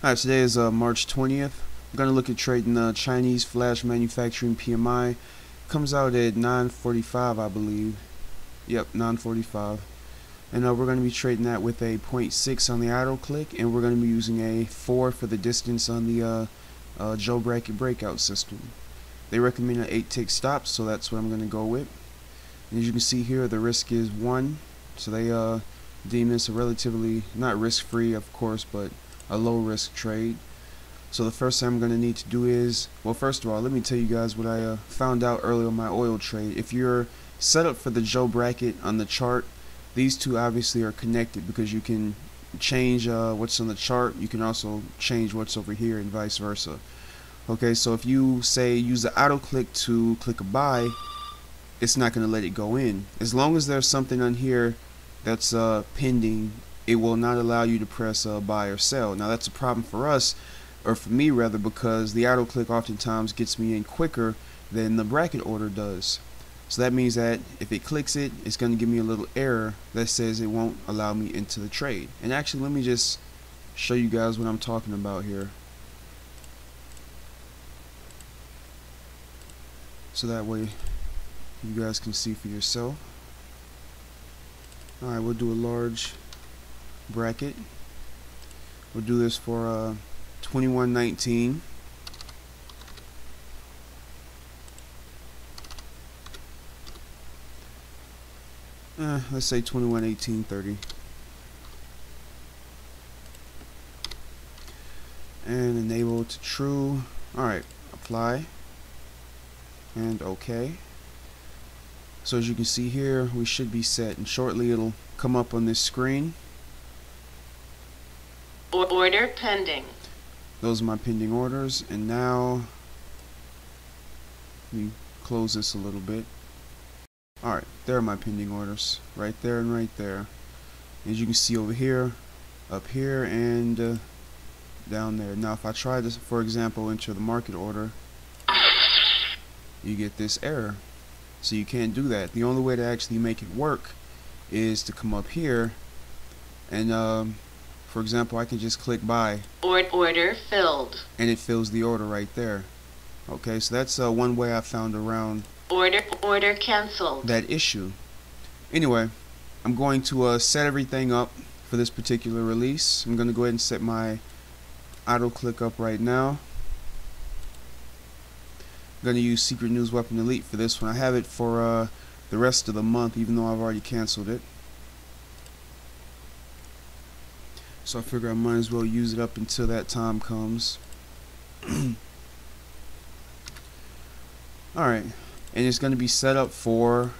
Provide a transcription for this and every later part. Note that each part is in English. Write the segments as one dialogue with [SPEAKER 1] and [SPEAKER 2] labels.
[SPEAKER 1] Alright, today is March 20th. I'm going to look at trading the Chinese flash manufacturing PMI. Comes out at 9:45, I believe. Yep, 9:45. And we're going to be trading that with a 0.6 on the idle click, and we're going to be using a 4 for the distance on the JOBB bracket breakout system. They recommend an 8 tick stop, so that's what I'm going to go with. And as you can see here, the risk is 1, so they deem this a relatively, not risk-free of course, but a low risk trade. So the first thing I'm going to need to do is, well, first of all, let me tell you guys what I found out earlier on my oil trade. If you're set up for the JOBB bracket on the chart, these two obviously are connected because you can change what's on the chart. You can also change what's over here and vice versa. Okay, so if you say use the auto click to click a buy, it's not going to let it go in. As long as there's something on here that's pending, it will not allow you to press buy or sell. Now that's a problem for us, or for me rather, because the auto click oftentimes gets me in quicker than the bracket order does. So that means that if it clicks it, it's going to give me a little error that says it won't allow me into the trade. And actually, let me just show you guys what I'm talking about here, so that way you guys can see for yourself. Alright, we'll do a large bracket. We'll do this for 21.19. Let's say 21.18.30. And enable to true. Alright, apply. And OK. So as you can see here, we should be set, and shortly it'll come up on this screen.
[SPEAKER 2] Order pending.
[SPEAKER 1] Those are my pending orders, and now let me close this a little bit. Alright, there are my pending orders, right there and right there. As you can see over here, up here, and down there. Now if I try to, for example, enter the market order, you get this error. So you can't do that. The only way to actually make it work is to come up here and for example, I can just click buy.
[SPEAKER 2] Order filled.
[SPEAKER 1] And it fills the order right there. Okay, so that's one way I found around
[SPEAKER 2] Order canceled.
[SPEAKER 1] that issue. Anyway, I'm going to set everything up for this particular release. I'm going to go ahead and set my auto click up right now. I'm going to use Secret News Weapon Elite for this one. I have it for the rest of the month, even though I've already canceled it. So I figure I might as well use it up until that time comes. Alright, and it's going to be set up for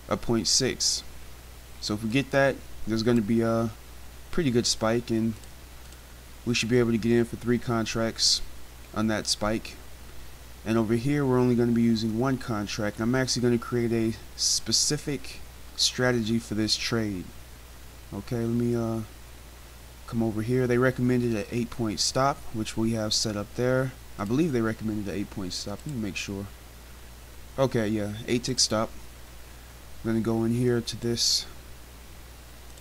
[SPEAKER 1] a 0.6. So if we get that, there's going to be a pretty good spike, and we should be able to get in for 3 contracts on that spike. And over here we're only going to be using 1 contract. I'm actually going to create a specific strategy for this trade. Okay, let me come over here. They recommended an 8-point stop, which we have set up there. I believe they recommended an 8-point stop. Let me make sure. Okay, yeah, 8-tick stop. I'm going to go in here to this,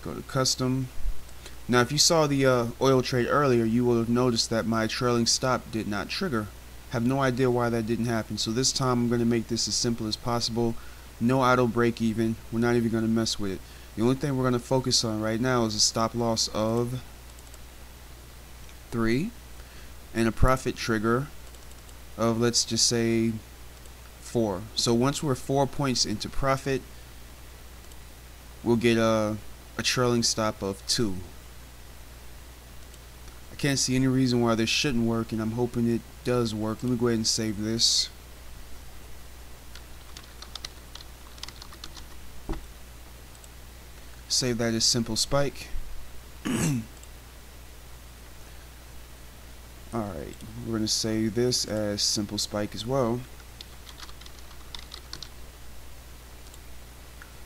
[SPEAKER 1] go to custom. Now if you saw the oil trade earlier, you will have noticed that my trailing stop did not trigger. Have no idea why that didn't happen. So this time I'm going to make this as simple as possible. No auto break even. We're not even going to mess with it. The only thing we're going to focus on right now is a stop loss of 3 and a profit trigger of, let's just say, 4. So once we're 4 points into profit, we'll get a trailing stop of 2. I can't see any reason why this shouldn't work, and I'm hoping it does work. Let me go ahead and save this. Save that as simple spike. Alright, we're going to save this as simple spike as well.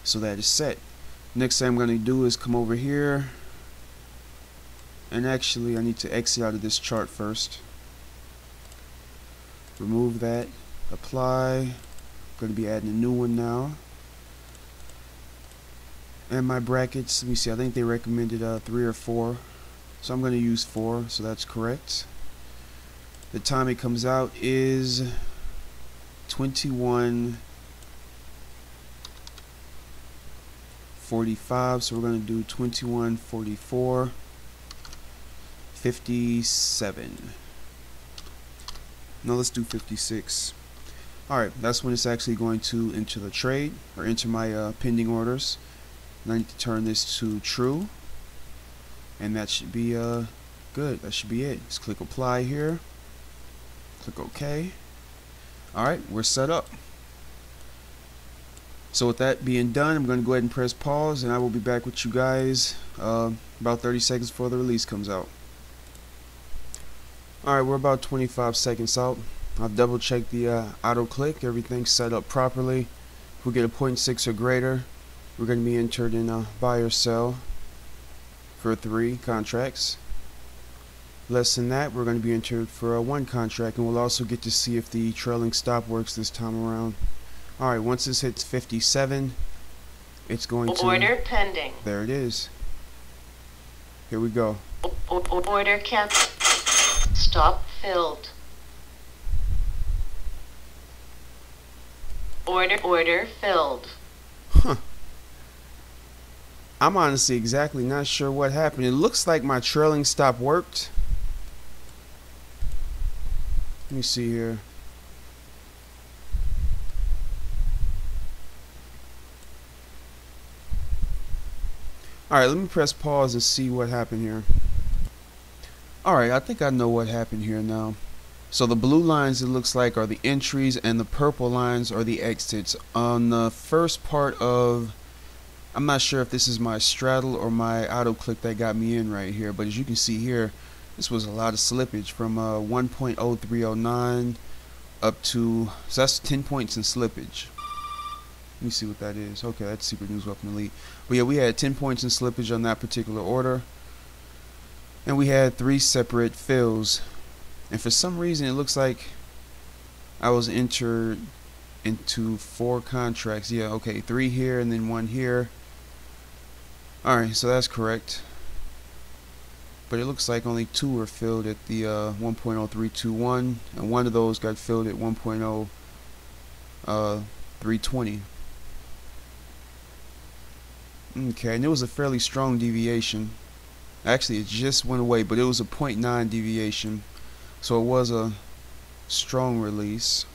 [SPEAKER 1] So that is set. Next thing I'm going to do is come over here. And actually I need to exit out of this chart first. Remove that. Apply. I'm going to be adding a new one now. And my brackets, let me see, I think they recommended 3 or 4, so I'm going to use 4, so that's correct. The time it comes out is 21:45, so we're going to do 21:44 57. Now let's do 56. Alright, that's when it's actually going to enter the trade, or enter my pending orders. And I need to turn this to true, and that should be good. That should be it. Just click apply here, click OK. Alright, we're set up. So with that being done, I'm going to go ahead and press pause, and I will be back with you guys about 30 seconds before the release comes out. Alright, we're about 25 seconds out. I've double checked the auto click, everything's set up properly. If we get a 0.6 or greater, we're going to be entered in a buy or sell for 3 contracts. Less than that, we're going to be entered for 1 contract, and we'll also get to see if the trailing stop works this time around. Alright, once this hits 57, it's going to...
[SPEAKER 2] Order pending.
[SPEAKER 1] There it is. Here we go.
[SPEAKER 2] Order cancelled. Stop filled. Order filled.
[SPEAKER 1] Huh. I'm honestly exactly not sure what happened. It looks like my trailing stop worked. Let me see here. Alright, let me press pause and see what happened here. Alright, I think I know what happened here now. So the blue lines, it looks like, are the entries, and the purple lines are the exits. On the first part of... I'm not sure if this is my straddle or my auto click that got me in right here, but as you can see here, this was a lot of slippage from 1.0309 up to... So that's 10 points in slippage. Let me see what that is. Okay, that's Secret News Weapon Elite. But yeah, we had 10 points in slippage on that particular order. And we had 3 separate fills. And for some reason, it looks like I was entered into 4 contracts. Yeah, okay, 3 here and then 1 here. Alright, so that's correct. But it looks like only 2 were filled at the 1.0321. And one of those got filled at 1.0320. Okay, and it was a fairly strong deviation. Actually, it just went away, but it was a 0.9 deviation. So it was a strong release.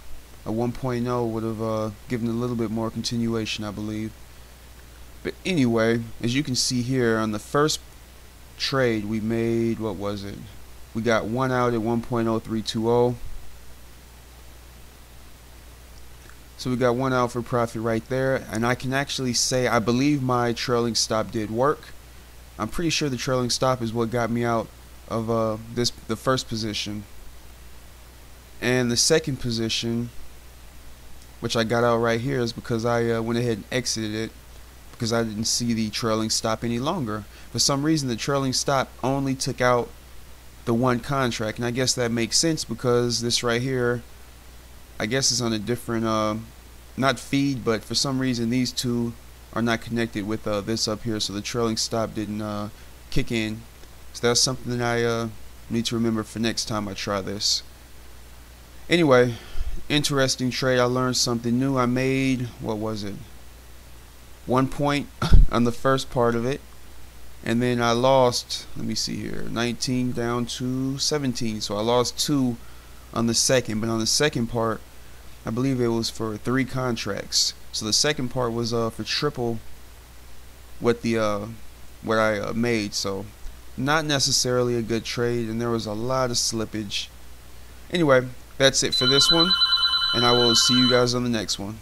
[SPEAKER 1] A 1.0 would have given a little bit more continuation, I believe. But anyway, as you can see here, on the first trade we made, what was it? We got 1 out at 1.0320. So we got 1 out for profit right there, and I can actually say I believe my trailing stop did work. I'm pretty sure the trailing stop is what got me out of the first position. And the second position, which I got out right here, is because I went ahead and exited it because I didn't see the trailing stop any longer. For some reason, the trailing stop only took out the 1 contract, and I guess that makes sense because this right here, I guess it's on a different not feed, but for some reason these 2 are not connected with this up here, so the trailing stop didn't kick in. So that's something that I need to remember for next time I try this. Anyway, interesting trade. I learned something new. I made, what was it, 1 point on the first part of it, and then I lost, let me see here, 19 down to 17. So I lost 2 on the second, but on the second part I believe it was for 3 contracts. So the second part was for triple what the what I made. So not necessarily a good trade, and there was a lot of slippage. Anyway, that's it for this one, and I will see you guys on the next one.